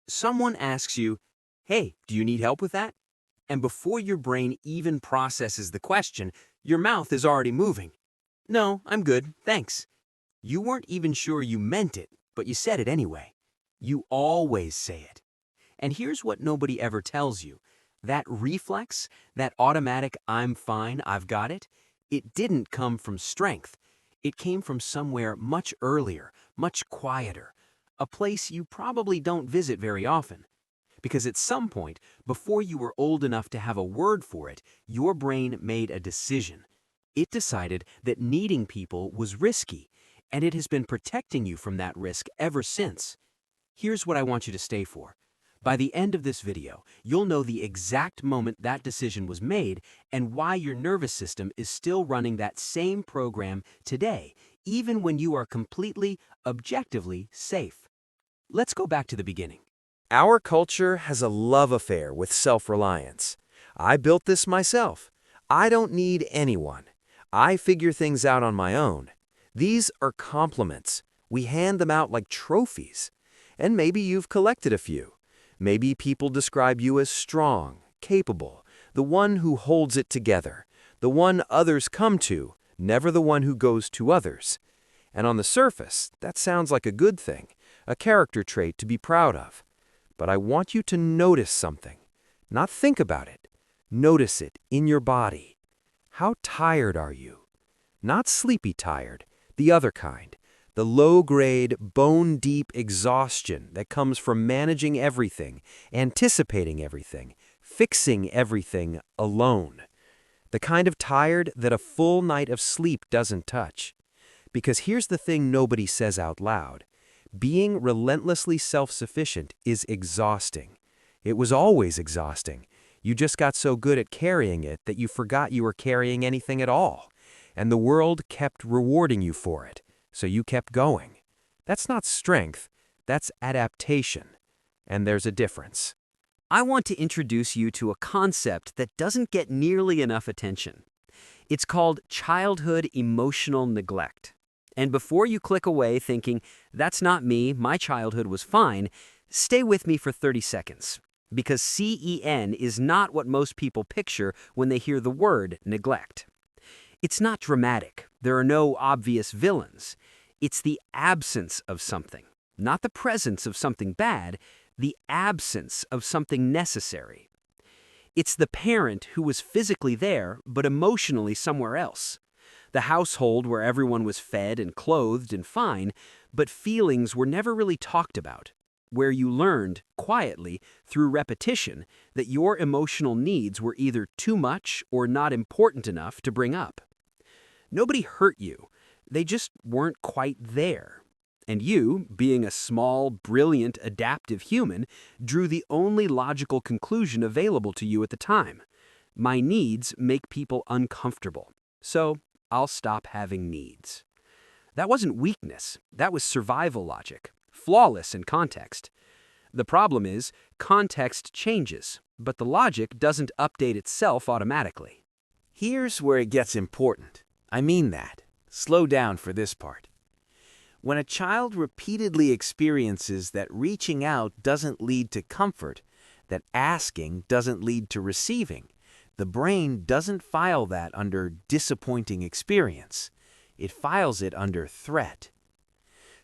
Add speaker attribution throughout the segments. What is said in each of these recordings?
Speaker 1: Someone asks you, "Hey, do you need help with that?" And before your brain even processes the question, your mouth is already moving. "No, I'm good, thanks." You weren't even sure you meant it, but you said it anyway. You always say it. And here's what nobody ever tells you. That reflex, that automatic "I'm fine, I've got it didn't come from strength. It came from somewhere much earlier, much quieter, a place you probably don't visit very often. Because at some point, before you were old enough to have a word for it, your brain made a decision. It decided that needing people was risky, and it has been protecting you from that risk ever since. Here's what I want you to stay for. By the end of this video, you'll know the exact moment that decision was made and why your nervous system is still running that same program today, even when you are completely, objectively safe. Let's go back to the beginning.
Speaker 2: Our culture has a love affair with self-reliance. I built this myself. I don't need anyone. I figure things out on my own. These are compliments. We hand them out like trophies. And maybe you've collected a few. Maybe people describe you as strong, capable, the one who holds it together, the one others come to, never the one who goes to others. And on the surface, that sounds like a good thing, a character trait to be proud of. But I want you to notice something. Not think about it. Notice it in your body. How tired are you? Not sleepy tired, the other kind. The low-grade, bone-deep exhaustion that comes from managing everything, anticipating everything, fixing everything alone. The kind of tired that a full night of sleep doesn't touch. Because here's the thing nobody says out loud. Being relentlessly self-sufficient is exhausting. It was always exhausting. You just got so good at carrying it that you forgot you were carrying anything at all. And the world kept rewarding you for it. So you kept going. That's not strength, that's adaptation. And there's a difference.
Speaker 1: I want to introduce you to a concept that doesn't get nearly enough attention. It's called childhood emotional neglect. And before you click away thinking, "That's not me, my childhood was fine," stay with me for 30 seconds. Because CEN is not what most people picture when they hear the word neglect. It's not dramatic. There are no obvious villains. It's the absence of something, not the presence of something bad, the absence of something necessary. It's the parent who was physically there, but emotionally somewhere else. The household where everyone was fed and clothed and fine, but feelings were never really talked about. Where you learned, quietly, through repetition, that your emotional needs were either too much or not important enough to bring up. Nobody hurt you. They just weren't quite there. And you, being a small, brilliant, adaptive human, drew the only logical conclusion available to you at the time. My needs make people uncomfortable, so I'll stop having needs. That wasn't weakness. That was survival logic, flawless in context. The problem is, context changes, but the logic doesn't update itself automatically.
Speaker 2: Here's where it gets important. I mean that. Slow down for this part. When a child repeatedly experiences that reaching out doesn't lead to comfort, that asking doesn't lead to receiving, the brain doesn't file that under disappointing experience. It files it under threat.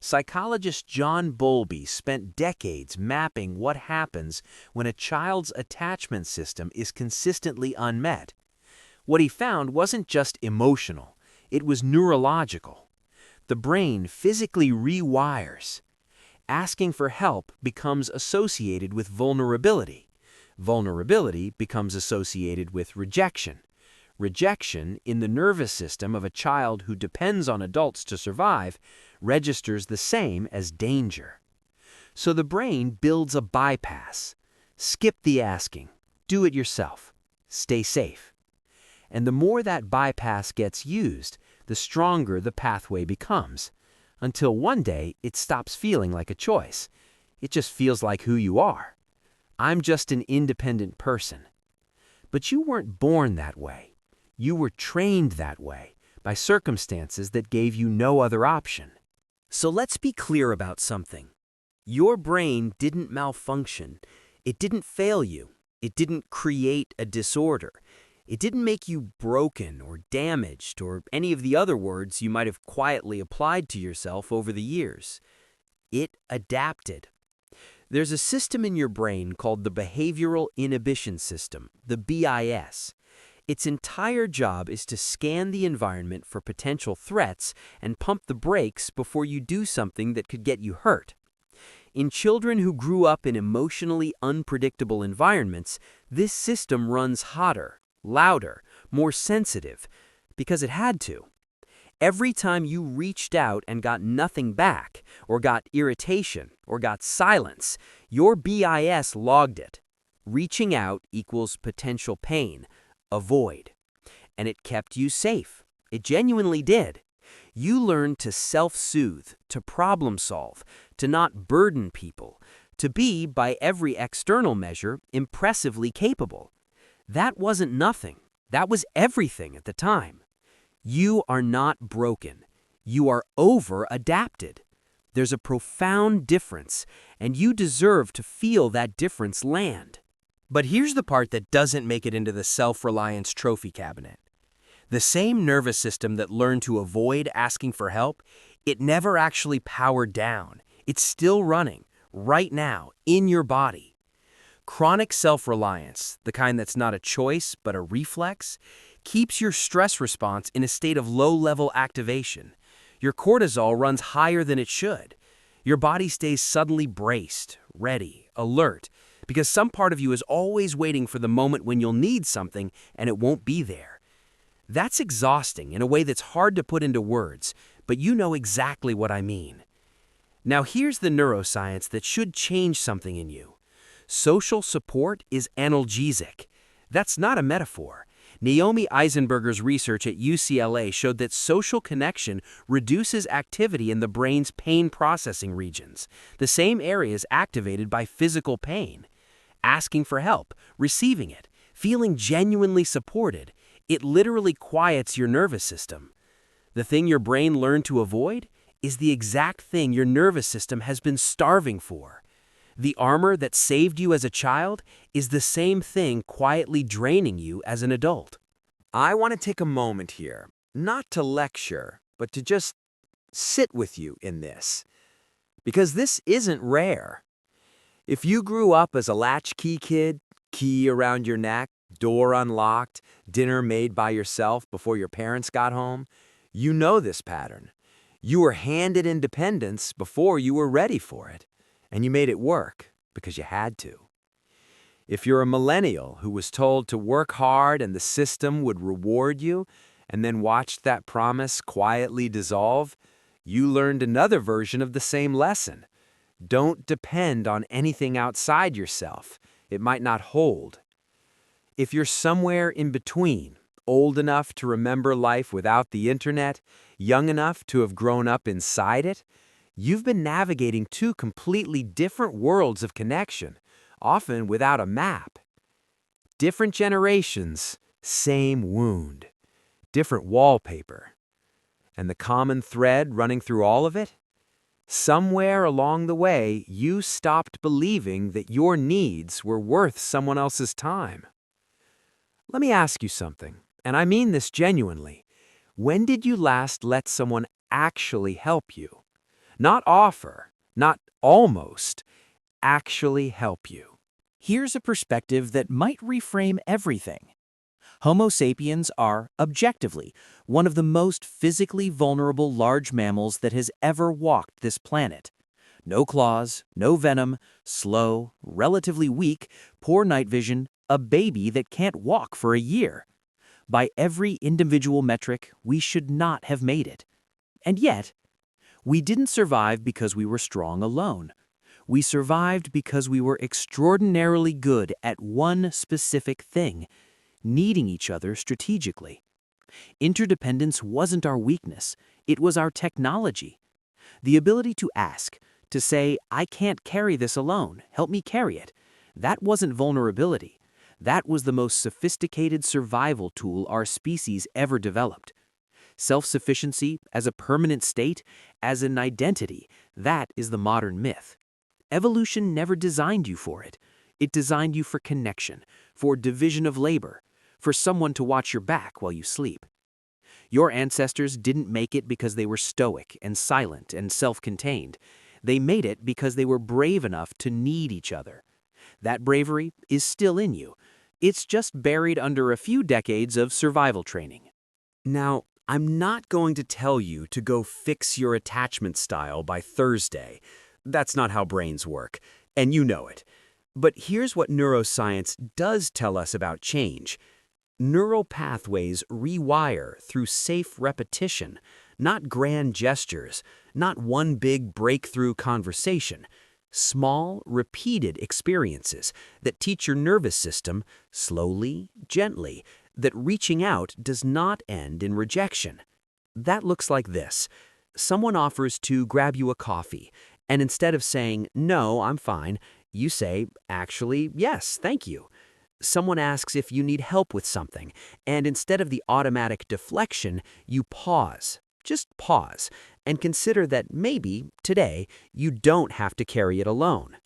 Speaker 2: Psychologist John Bowlby spent decades mapping what happens when a child's attachment system is consistently unmet. What he found wasn't just emotional, it was neurological. The brain physically rewires. Asking for help becomes associated with vulnerability. Vulnerability becomes associated with rejection. Rejection, in the nervous system of a child who depends on adults to survive, registers the same as danger. So the brain builds a bypass. Skip the asking. Do it yourself. Stay safe. And the more that bypass gets used, the stronger the pathway becomes, until one day it stops feeling like a choice. It just feels like who you are. I'm just an independent person. But you weren't born that way. You were trained that way by circumstances that gave you no other option. So let's be clear about something.
Speaker 1: Your brain didn't malfunction. It didn't fail you. It didn't create a disorder. It didn't make you broken or damaged or any of the other words you might have quietly applied to yourself over the years. It adapted. There's a system in your brain called the Behavioral Inhibition System, the BIS. Its entire job is to scan the environment for potential threats and pump the brakes before you do something that could get you hurt. In children who grew up in emotionally unpredictable environments, this system runs hotter, louder, more sensitive, because it had to. Every time you reached out and got nothing back, or got irritation, or got silence, your BIS logged it. Reaching out equals potential pain, avoid. And it kept you safe. It genuinely did. You learned to self-soothe, to problem solve, to not burden people, to be, by every external measure, impressively capable. That wasn't nothing. That was everything at the time. You are not broken. You are over-adapted. There's a profound difference, and you deserve to feel that difference land.
Speaker 3: But here's the part that doesn't make it into the self-reliance trophy cabinet. The same nervous system that learned to avoid asking for help, it never actually powered down. It's still running, right now, in your body. Chronic self-reliance, the kind that's not a choice but a reflex, keeps your stress response in a state of low-level activation. Your cortisol runs higher than it should. Your body stays suddenly braced, ready, alert, because some part of you is always waiting for the moment when you'll need something and it won't be there. That's exhausting in a way that's hard to put into words, but you know exactly what I mean. Now here's the neuroscience that should change something in you. Social support is analgesic. That's not a metaphor. Naomi Eisenberger's research at UCLA showed that social connection reduces activity in the brain's pain processing regions, the same areas activated by physical pain. Asking for help, receiving it, feeling genuinely supported, it literally quiets your nervous system. The thing your brain learned to avoid is the exact thing your nervous system has been starving for. The armor that saved you as a child is the same thing quietly draining you as an adult.
Speaker 2: I want to take a moment here, not to lecture, but to just sit with you in this. Because this isn't rare. If you grew up as a latchkey kid, key around your neck, door unlocked, dinner made by yourself before your parents got home, you know this pattern. You were handed independence before you were ready for it, and you made it work because you had to. If you're a millennial who was told to work hard and the system would reward you, and then watched that promise quietly dissolve, you learned another version of the same lesson. Don't depend on anything outside yourself. It might not hold. If you're somewhere in between, old enough to remember life without the internet, young enough to have grown up inside it, you've been navigating two completely different worlds of connection, often without a map. Different generations, same wound. Different wallpaper. And the common thread running through all of it? Somewhere along the way, you stopped believing that your needs were worth someone else's time. Let me ask you something, and I mean this genuinely. When did you last let someone actually help you? Not offer, not almost, actually help you.
Speaker 3: Here's a perspective that might reframe everything. Homo sapiens are, objectively, one of the most physically vulnerable large mammals that has ever walked this planet. No claws, no venom, slow, relatively weak, poor night vision, a baby that can't walk for a year. By every individual metric, we should not have made it. And yet, we didn't survive because we were strong alone. We survived because we were extraordinarily good at one specific thing, needing each other strategically. Interdependence wasn't our weakness, it was our technology. The ability to ask, to say, I can't carry this alone, help me carry it, that wasn't vulnerability. That was the most sophisticated survival tool our species ever developed. Self-sufficiency as a permanent state, as an identity, that is the modern myth. Evolution never designed you for it. It designed you for connection, for division of labor, for someone to watch your back while you sleep. Your ancestors didn't make it because they were stoic and silent and self-contained. They made it because they were brave enough to need each other. That bravery is still in you. It's just buried under a few decades of survival training.
Speaker 1: Now, I'm not going to tell you to go fix your attachment style by Thursday. That's not how brains work, and you know it. But here's what neuroscience does tell us about change. Neural pathways rewire through safe repetition, not grand gestures, not one big breakthrough conversation. Small, repeated experiences that teach your nervous system, slowly, gently, that reaching out does not end in rejection. That looks like this. Someone offers to grab you a coffee, and instead of saying, "No, I'm fine," you say, "Actually, yes, thank you." Someone asks if you need help with something, and instead of the automatic deflection, you pause. Just pause, and consider that maybe, today, you don't have to carry it alone.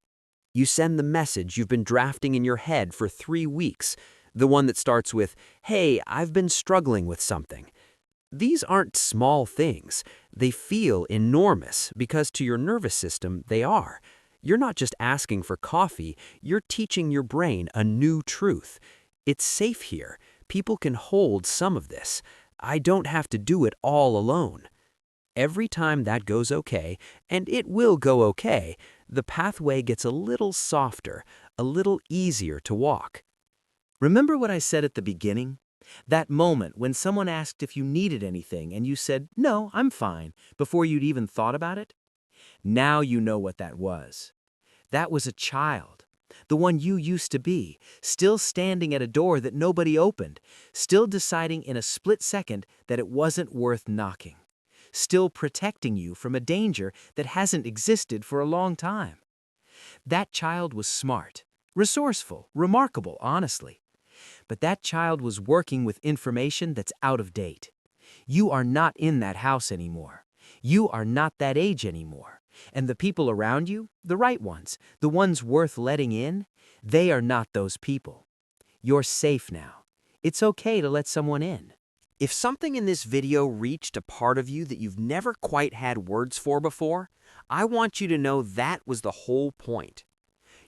Speaker 1: You send the message you've been drafting in your head for 3 weeks, the one that starts with, "Hey, I've been struggling with something." These aren't small things. They feel enormous because to your nervous system, they are. You're not just asking for coffee, you're teaching your brain a new truth. It's safe here. People can hold some of this. I don't have to do it all alone. Every time that goes okay, and it will go okay, the pathway gets a little softer, a little easier to walk.
Speaker 3: Remember what I said at the beginning? That moment when someone asked if you needed anything and you said, "No, I'm fine," before you'd even thought about it? Now you know what that was. That was a child, the one you used to be, still standing at a door that nobody opened, still deciding in a split second that it wasn't worth knocking, still protecting you from a danger that hasn't existed for a long time. That child was smart, resourceful, remarkable, honestly. But that child was working with information that's out of date. You are not in that house anymore. You are not that age anymore. And the people around you, the right ones, the ones worth letting in, they are not those people. You're safe now. It's okay to let someone in.
Speaker 1: If something in this video reached a part of you that you've never quite had words for before, I want you to know that was the whole point.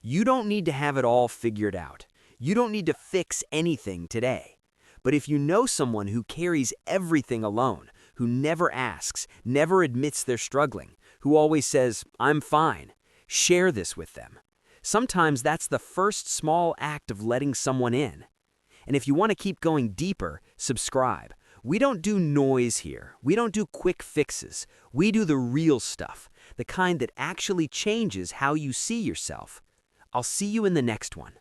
Speaker 1: You don't need to have it all figured out. You don't need to fix anything today. But if you know someone who carries everything alone, who never asks, never admits they're struggling, who always says, "I'm fine," share this with them. Sometimes that's the first small act of letting someone in. And if you want to keep going deeper, subscribe. We don't do noise here. We don't do quick fixes. We do the real stuff, the kind that actually changes how you see yourself. I'll see you in the next one.